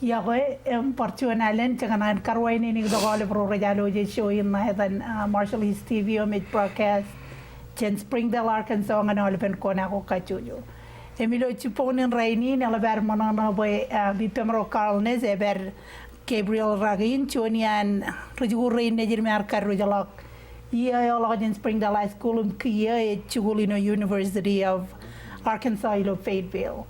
Yagoy parchuanalen jangan karway ni ning dogole pro rejalo je show in na hedan Marshallese TV o mid broadcast chen Springdale Arkansas ngan olpen kona ko kachujo. Emilo chiponin rainin alabar manana boy bipemro Carlnes eber Gabriel Rakin chonian rijikuul rain ne jirme HAR-BER yolo in Springdale High School kiya jikuul University of Arkansas ilo Fayetteville.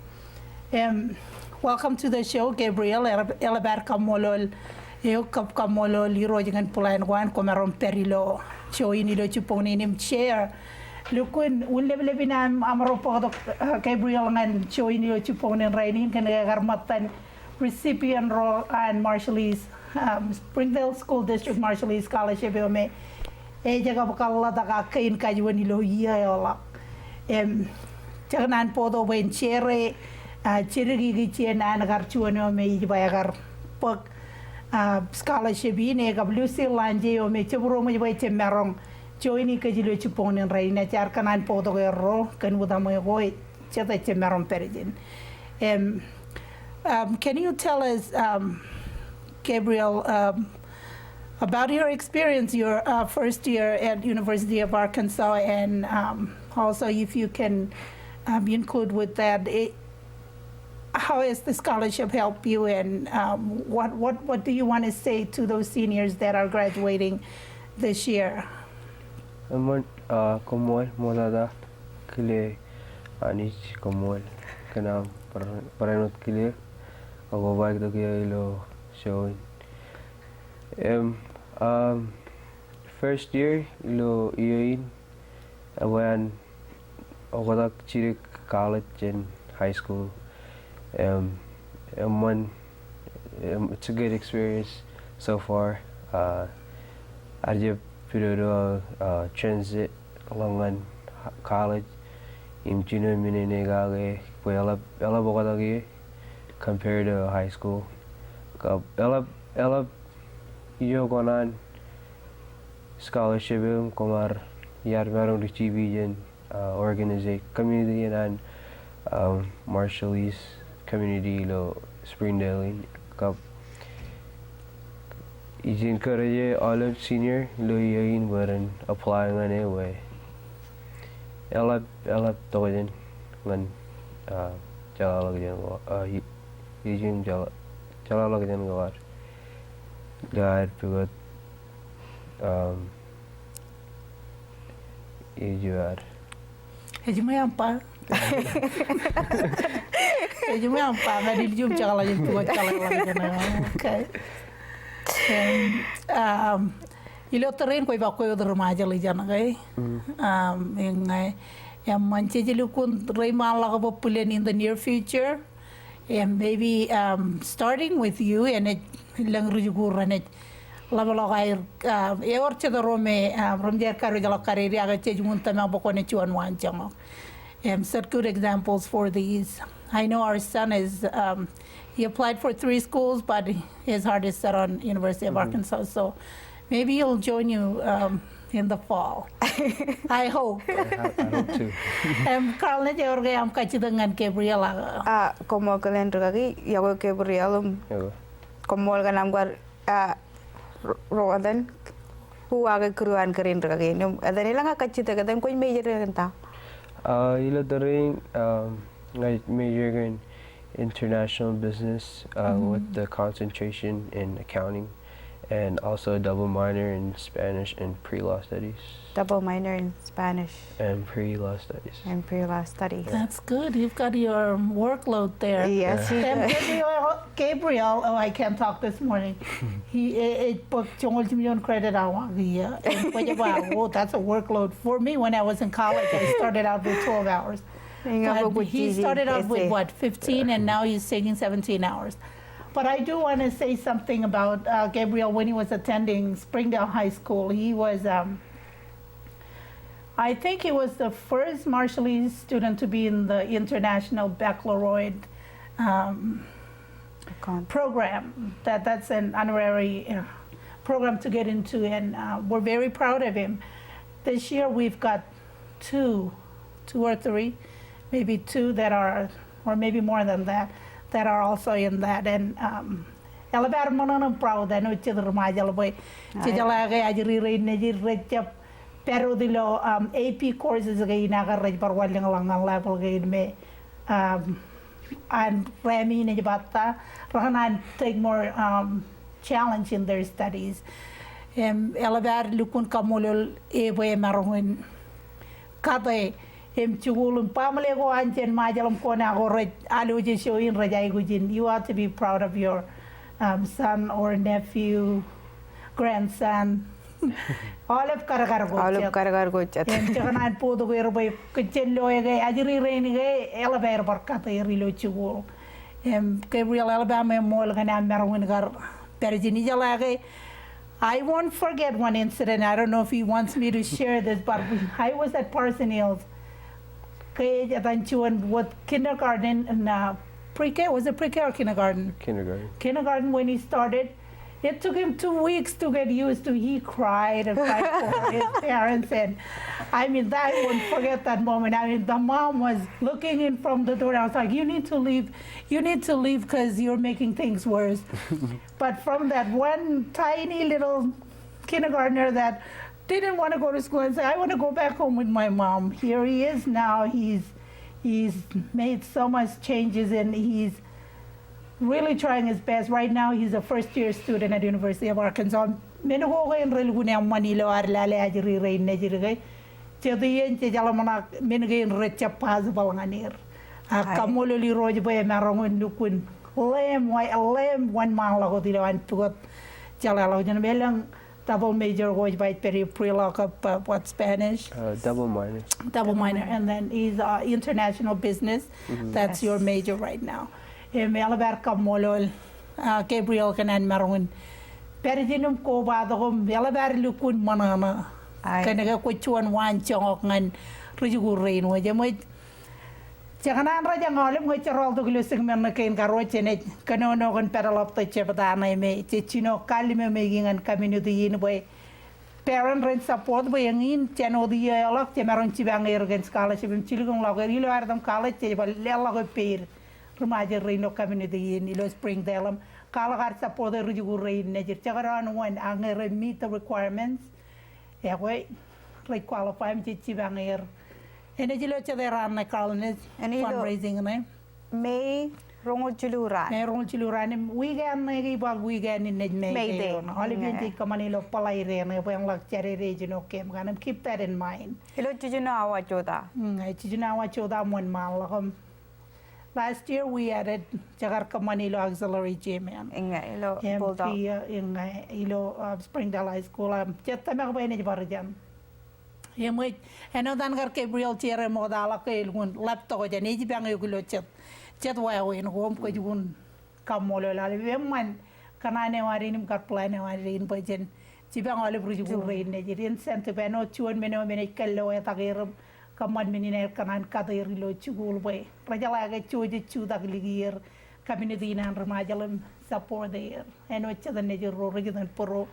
Welcome to the show, Gabriel. Elabar kamolol, kap kamolol, liro jangan pulan wan komeron perilo. Show ini lo chuponi nim share. Lukun ulebinam amaropo Gabriel ngan show ini lo chuponi rainin kan garmatan recipient role and Marshallese Springdale School District Marshallese Scholarship me. Jaga bakal taka kain kajuan ilo iya yola. Jangan podo ben share. Cirigi gici na agar cuano me ibayagar pag scholarship ini ka blusi lanje o me ceburu me ibai cemerong joini ka jilo ciponin raina car kanan poto ro kan buta me goi ceta cemerong perijin. Can you tell us, Gabriel, about your experience, your first year at University of Arkansas, and also if you can include with that. How has the scholarship helped you, and what do you want to say to those seniors that are graduating this year? Komol molada kile anis komol kana barainwot kile ako baik do kaya ilo show. First year ilo iyain awan ako chirik college and high school. It's a good experience so far. I period transit along college. In junior minute gage ela bokadagi compared to high school. Ela iyo konan scholarship komar yar marong distribution organize community and Marshallese community lo Springdale cup is encourage all of senior lo yain baran applying on anyway ela tojen ngan jala lagyan go yijin jala lagyan go guide pigot ijuar Ejumpa. Ejumpa ngadil jum cakala jum tuat cakala okay. Ilo terrain koi bakoi udah remaja li jana kai. Yang manche jelukun wonmaanlok popular in the near future, and maybe starting with you and it lang rijikuul ranet. Labalok air eor che rome romjer karo jalo kariri aga che junta ma bokone juon wan jango. Set good examples for these. I know our son is he applied for 3 schools, but his heart is set on University of Arkansas. So maybe he'll join you in the fall. I hope. I hope too. Carl ne jorge am kachi dengan Gabriel. Como kalian terkaki ya Gabriel como ganam gar rodan huaga keruan kerin terkaki. Ada ni lang kacita kadang kau major kanta. Ilo daring major in international business with the concentration in accounting, and also a double minor in Spanish and pre-law studies. Double minor in Spanish. And pre-law studies. And pre-law studies. That's good. You've got your workload there. Yes. Gabriel, oh, I can't talk this morning. He booked credit hour. Oh, that's a workload for me. When I was in college, I started out with 12 hours. But he started out with what, 15, and now he's taking 17 hours. But I do want to say something about Gabriel when he was attending Springdale High School. He was, I think he was the first Marshallese student to be in the International Baccalaureate program. That's an honorary program to get into, and we're very proud of him. This year we've got two or three, maybe two that are, or maybe more than that, that are also in that. And Elabar Monon proud and which other Majalboy, Chijalaga, Ajiri, Najir, Rechap, Perudilo, AP courses again, Nagaraj, Parwalling along a level gain me. And Rami Najibata, Rahanan take more challenge in their studies. Elabar Lukun Kamulul, Ewe Maroon, Kate, Chugul, Pamalego, Anjan, Majalam Kona, or Aluji showing Rajaigujin. You ought to be proud of your son or nephew, grandson. All of Karagargo. All of Karagargo. And Chakanan Podo by Kitchen Loye, Ajiri Rain, Elevator Barcata, Rilo Chugul. Gabriel Alabama, Morgan and Marawingar, Perjinijalage. I won't forget one incident. I don't know if he wants me to share this, but I was at Parson Hills. What kindergarten and pre-K, was it pre-K or kindergarten? Kindergarten. Kindergarten when he started. It took him 2 weeks to get used to. He cried and cried for his parents, and I mean, I won't forget that moment. I mean, the mom was looking in from the door. I was like, "You need to leave. You need to leave because you're making things worse." But from that one tiny little kindergartner that didn't want to go to school and say, "I want to go back home with my mom," here he is now. He's made so much changes, and he's really trying his best. Right now, he's a first-year student at the University of Arkansas. Menuho in Relgunia Manilo Arlale Ajiri Rain Nejirgay. Chedian Chalamana Mingain Recha Paz Balanganir. A Kamuli Rojboy Maroon Lukun. Lame, wonmaanlok Dilo and Pugot Jalalojan Melang. Double major was by Perry Prelock of what Spanish? Double minor. Double minor. And then he's international business. That's your major right now. Melabar Kamolol, Gabriel Rakin Maroon. Perijinum Kobadom, Melabar Lukun Manana. Kanaga Kuchuan Wan Chong and Rijikuul Rain, which you might Jaganan Rajangolim, which are all the glucing Manakan Garochenet, Konono and Pedalop the Chepatana, Chino, Kalima making and community in way. Parent rent support by in Chano the Yellow, Tamaron Chibang against scholarship in Chilgon Logger, you are them college, but Lella paid. Rumaja Reno community in Ilo Springdale, Kalagar support the Rijikuul Rain, Najir Chagaran one, Anger meet the requirements. Yeah, wait, qualify him Chibang air. And a jilocha there on the colonies and fundraising name. May Rongochuluran. May Rongochuluran, weekend, maybe about weekend in May. All of you take a money of Palay and when like Cherry Region, okay, I'm going to keep that in mind. Hello, Chijinawa Choda. Chijinawa Choda wonmaanlok. Last year we added Jakarta Manilo Auxiliary Gym in Springdale High School. Just a minute, Barajan. And then Gabriel Tiere Modala Kailun, laptop, and each bang you go chat while in home could you come more one Kanane or in Carplan or in Bajan. Chibang Olive Rijikuul Rain, Nigerian sent to Beno, 2 minute Kalo at Agirum. Come on, Minina Kanan Kadirilo Chugul way. Rajalaga Chu the year, community and Ramajalam support there. And which other nature original Poro,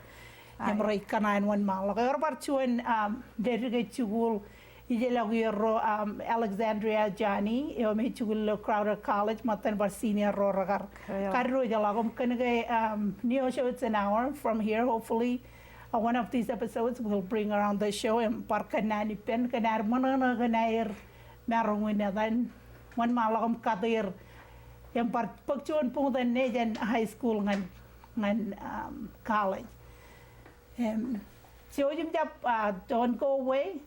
Emre Kanan wonmaanlok. Erbarchuan dedicate Chugul, Ijelagiro, Alexandria Jani, Eome Chugul Crowder College, Matan Bar Senior Roragar. Kadro Jalagum Kanagay Neo show it's an hour from here, hopefully. One of these episodes will bring around the show and Parkanani Pen Kanar Manana Ganair Marawina then wonmaanlok Kadir and Pukchuan Pung the Najan High School and college. So you don't go away,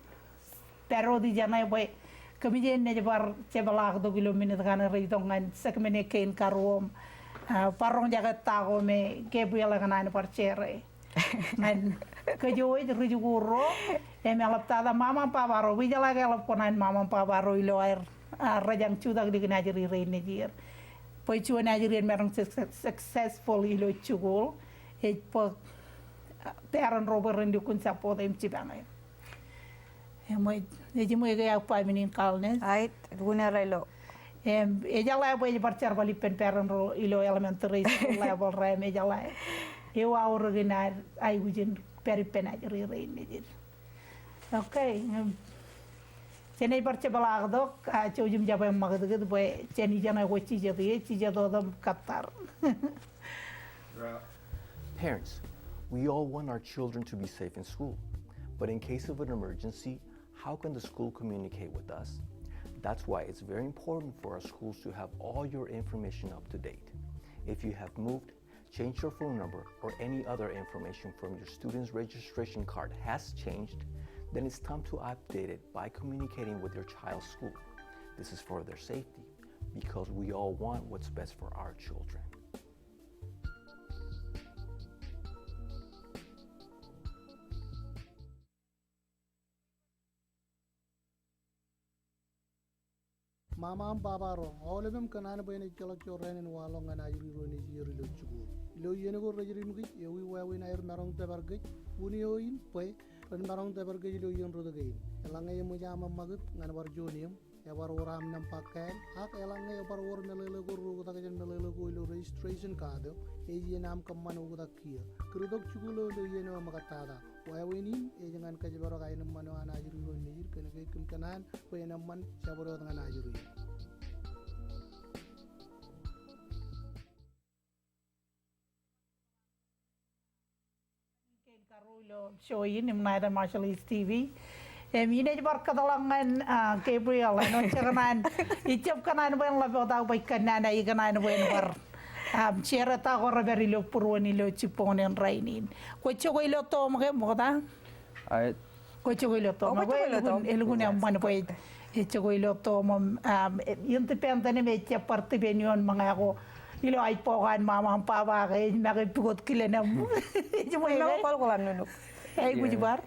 Pero di Janai way. Comedian Najabar Chebalak do Gilumina Ganarito and Secmene Kane Karom Parong Jagatago me Gabriel Rakin Parchere. And could you wait Rijikuul and Malaptada Mama Pavaro, we like Alaponan Mama Pavaro, lawyer, Rajan Chuda Dignajari Rain Niger. Put you an Nigerian Maron successfully Chugul, it put Parent Robert and you can support them Chibana. And wait, did you make a 5 minute calmness? I Gunarelo. Ejala way Barcharvali Pen Parent Ilo Elementary level Ram Ejala. You are organized, I would in Peripenajari Rain. Okay. Chene barche balagdo chojum jabe magdged boy cheni jana gochi jadi chijadodam katar. Parents, we all want our children to be safe in school, but in case of an emergency, how can the school communicate with us? That's why it's very important for our schools to have all your information up to date. If you have moved, changed your phone number, or any other information from your student's registration card has changed, then it's time to update it by communicating with your child's school. This is for their safety, because we all want what's best for our children. Mamam babaro olebem kanana bayne chalak choren walong ana yuri roni yuri lo jikuul lo yene go rajiri mugi yewi wawi na marong tebar gej wuni yoin pay ren marong tebar gej lo yen rodo gein elanga yemu jama magut ngan war jonium ya war oram nam pakai hak elanga ya par wor melele go ro ta jen melele go lo registration card e ye nam kamman go ta kia krudok jikuul lo yene magatada wawi ni e jangan ka jabaro kay nam mano ana yuri roni yir ken ke kim kanan ko enam man jabaro ngana yuri. Showing in Marshallese TV. Yine barkadalangan Gabriel no chakanan ichap kanan ben labota bay kanan ay kanan ben war chera ta ko raberi lo purwani lo chiponen rainin ko chogo lo to mo mo ta I ko chogo lo to mo elgun amman boy chogo lo to mo independent me che parte benion mga ko ilo ay pokan mama pa ba kay nakipugot kilenam Nako kol nunuk. Hey, would you bar?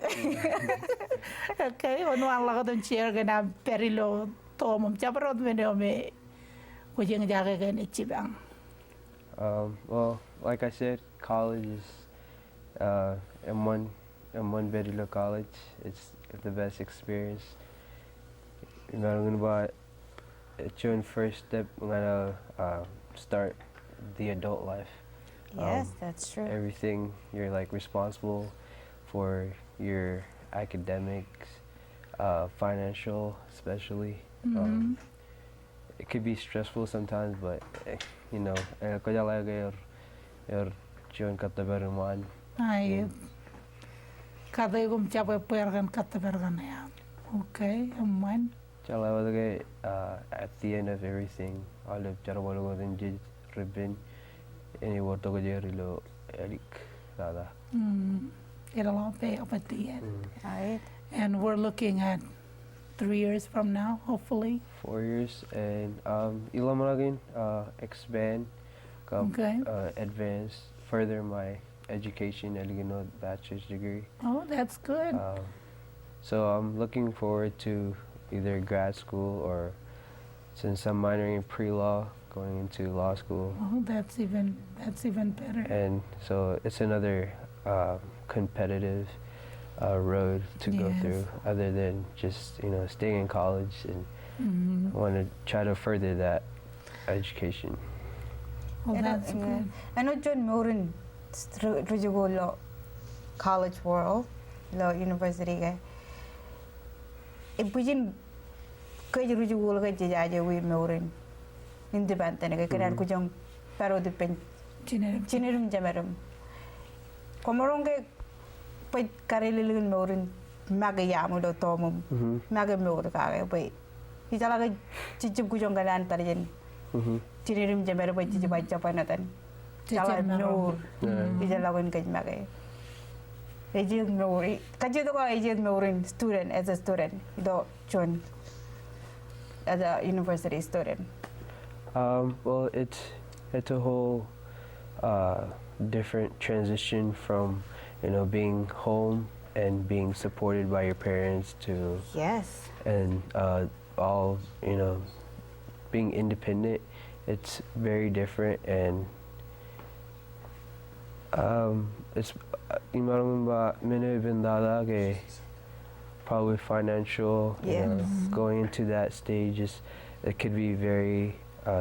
Okay, wonmaanlok don chair gana perilo tomum chaparot me kujeng jaga gan ichibang. Well, like I said, college is M1 Berilo College. It's the best experience. You know, about it's your first step. I'm gonna start the adult life. Yes, that's true. Everything you're like responsible for your academics, financial especially. It could be stressful sometimes, but you know, kaya lagi your juon kata barainwot. Ay, kada yung chapa pergan kata pergan ya. Okay, aman. Chala lagi at the end of everything, all of jarawalo din jid ribbon. Any word to go lo elik lada. It'll all pay off at the end. Right. And we're looking at 3 years from now, hopefully. 4 years and ilam lagin expand, Okay. advance further my education, eligino bachelor's degree. Oh, that's good. So I'm looking forward to either grad school or, since I'm minoring in pre-law, going into law school. Oh, that's even better. And so it's another competitive road to go Yes. through, other than just staying in college, and I want to try to further that education. Oh, that's good. Ano John Morin rijikuul college world lo university ka. Ipujin ka rijikuul ka jaja we Morin independent ka kana ko jong pero depend chinirum jamarum. Komorong ke pay karililin Morin magayamu do tomum magamur ka ka pay itala ka chichip ko jong ganan tarjen chinirum jamarum pay chichip ay chapanatan. Chala nur, ija lawan kaj magay. Ejid nuri, kaji to ka ejid nurin student as a student, do chun as a university student. Well, it's a whole different transition from being home and being supported by your parents to Yes. and all being independent. It's very different, and it's probably financial. Yes. Going into that stage it could be very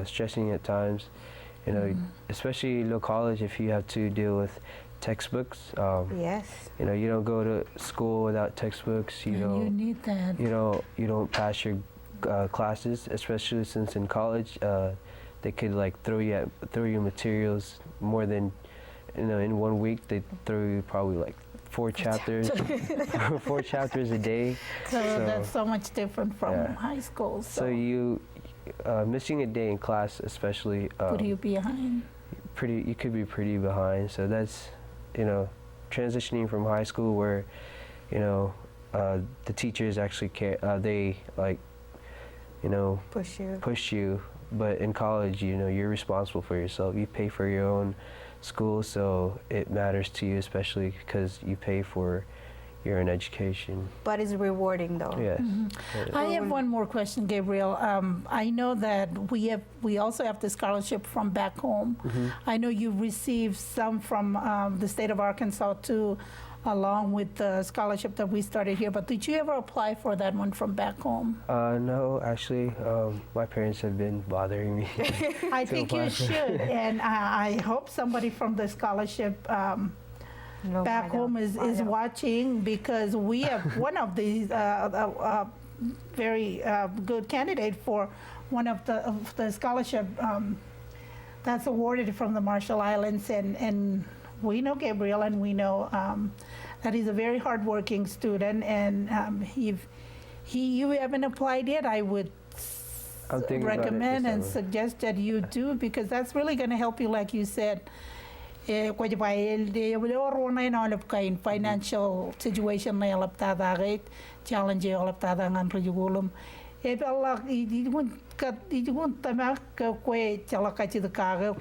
stressing at times. Especially low college, if you have to deal with textbooks. Yes. You know, you don't go to school without textbooks. You And know, you need that. you don't pass your classes, especially since in college they could like throw you materials more than, you know, in 1 week they throw you probably like 4 chapters, 4 chapters a day. So that's so much different from high school. So you missing a day in class, especially, put you behind. you could be pretty behind. So that's, you know, transitioning from high school where, you know, the teachers actually care, they like, you know, push you, but in college, you know, you're responsible for yourself. You pay for your own school, so it matters to you, especially because you pay for your own education. But it's rewarding though. Yes. I have one more question, Gabriel. I know that we also have the scholarship from back home. I know you received some from the state of Arkansas too, along with the scholarship that we started here. But did you ever apply for that one from back home? No, actually, my parents have been bothering me. I think you should, and I hope somebody from the scholarship back home is watching, because we have one of these very good candidate for one of the scholarship that's awarded from the Marshall Islands, and we know Gabriel, and we know that he's a very hardworking student, and if you haven't applied yet, I would recommend and suggest that you do, because that's really going to help you, like you said. Financial situation na yalap tadagit challenge yalap tadangan rijikuulum e bella idigun tamak kwe chalakachi the kaga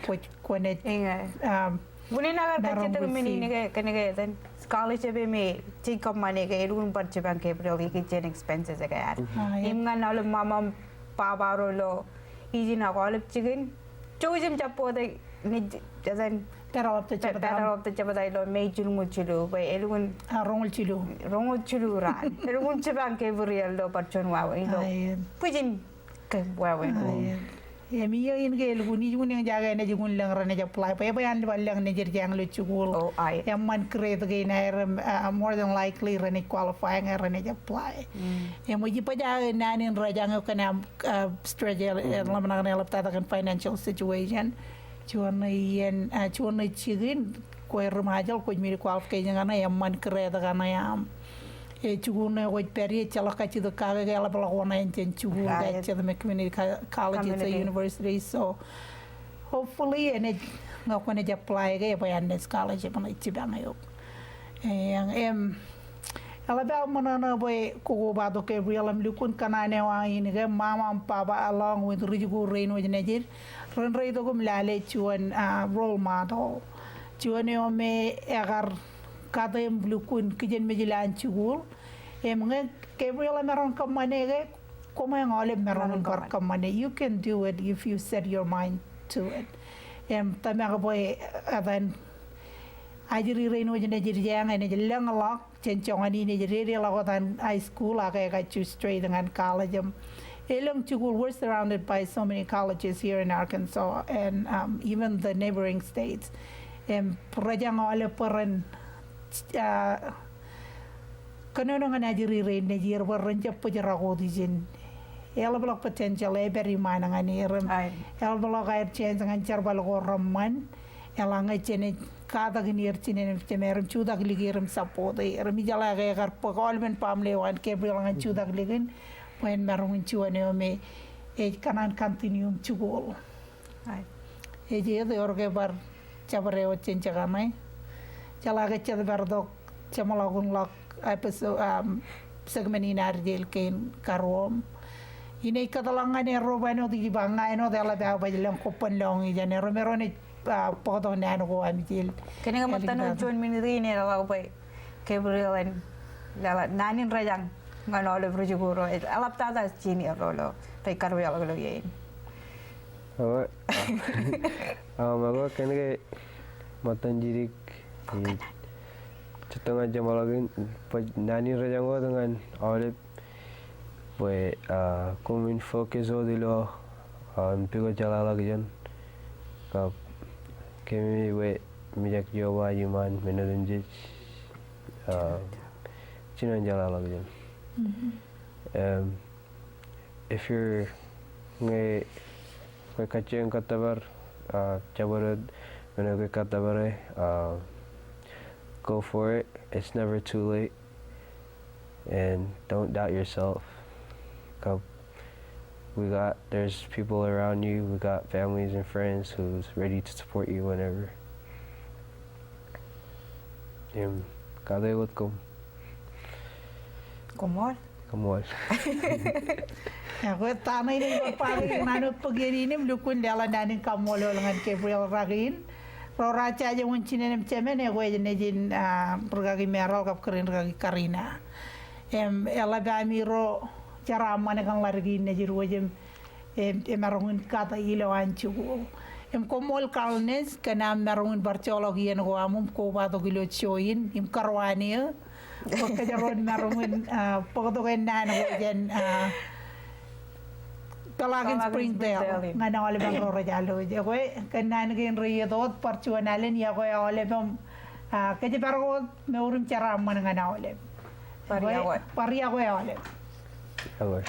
kwenet Wini nagar kacita mini nige kanige then scholarship me take up money ke irun parche bank Gabriel kitchen expenses ke yaar imnga nalu mama papa rolo iji na golip chicken chujim chapo de ni jasan Pero of the Japadai lo made Chulu by Elwin Rongul Chulu ran. Elwin Chaban Gabriel lo Parchon Wow, Pujin Wawen. Yemi in Gale, who need winning Jaga and Jikun Lang and apply by and Lang Niger Jang Luchul. Oh, I am one create again, more than likely Rene qualifying and Rene apply. And when you put out a nan in Rajang can have strategy and Lamanel financial situation. Juon chirin kue remajal kue miri qualification kana yang man kereta kana yang chuguna kue peri chalaka chido kaga gala balakona yang chugun that the community colleges and universities, so hopefully and it ngakone apply ke apa yang scholarship na itibang ayok yang alabang manana boy kugubado Gabriel am lukun kanane wa ini ke mama and papa along with rijikuul rain with Niger ren rei to gum lale juon role model juon yo me Ekar kadem lukun kijen mejilan jikuul emnge Gabriel meron kamane ke koma ngole meron bar kamane, you can do it if you set your mind to it tamang boy adan ajiri rain with Niger jang and lang lock Chenchongani Nigeria Lagotan High School, I got you straight and college. Elong Jikuul, we're surrounded by so many colleges here in Arkansas and even the neighboring states. Rejang ole peran konono nga Nigeria Nigeria warancha pujarago dijin. Elblok potential eberi mana nga niram. Elblok air chance nga charbalo ramman. Elanga chene kada ginir chinen temerum chudak ligirum sapote remi jala ga gar pagolmen pamle wan Gabriel ngan chudak ligin when merung chuane me e kanan continuum chugol ai e je de orge bar chabre o chencha mai jala ga chad bardo chamalagun lok episode segmeninar del ken karom ine kadalangan e robano di banga no de la ba ba lang kopan long i jane romerone Poto nano ko amijil. Kani nga matano John miniri ni raw bay Gabriel and lala nanin rajang ngano le projiguro alap tata chini rolo tay karwel lo yen. Oh. Mago kani matan jirik. Cetong aja malagin nanin rajang ko dengan oleh boy komin focus o dilo pigo jala lagi jan. Kami we mijak jowa yuman menurunjit chinan jalalagin. If you're nge kacheng katabar jabarad menurut katabare go for it. It's never too late, and don't doubt yourself. There's people around you. We got families and friends who's ready to support you whenever. Kadiwojlok. Komol. Come on. Ako tanay na pagpagay nanot pagirinim lukun dela nanin kamolo dengan Gabriel Rakin. Roracha aja muncinin cemen ya gue jenejin pergagi meral kap keren pergagi Karina. Ela bamiro cara mana kan lagi nejir wajem marungun kata ilo ancu. Komol kalnes kena marungun barciologi yang gua amum ko bato gilo choin karwani pagkajaron marungun pagkatokin na wajen Palagin Springdale ngana oleh bang rojalo je kowe kena ngin riyadot parcuanalen ya kowe oleh bam kaje bargo meurum cara mana ngana oleh paria kowe oleh Hello.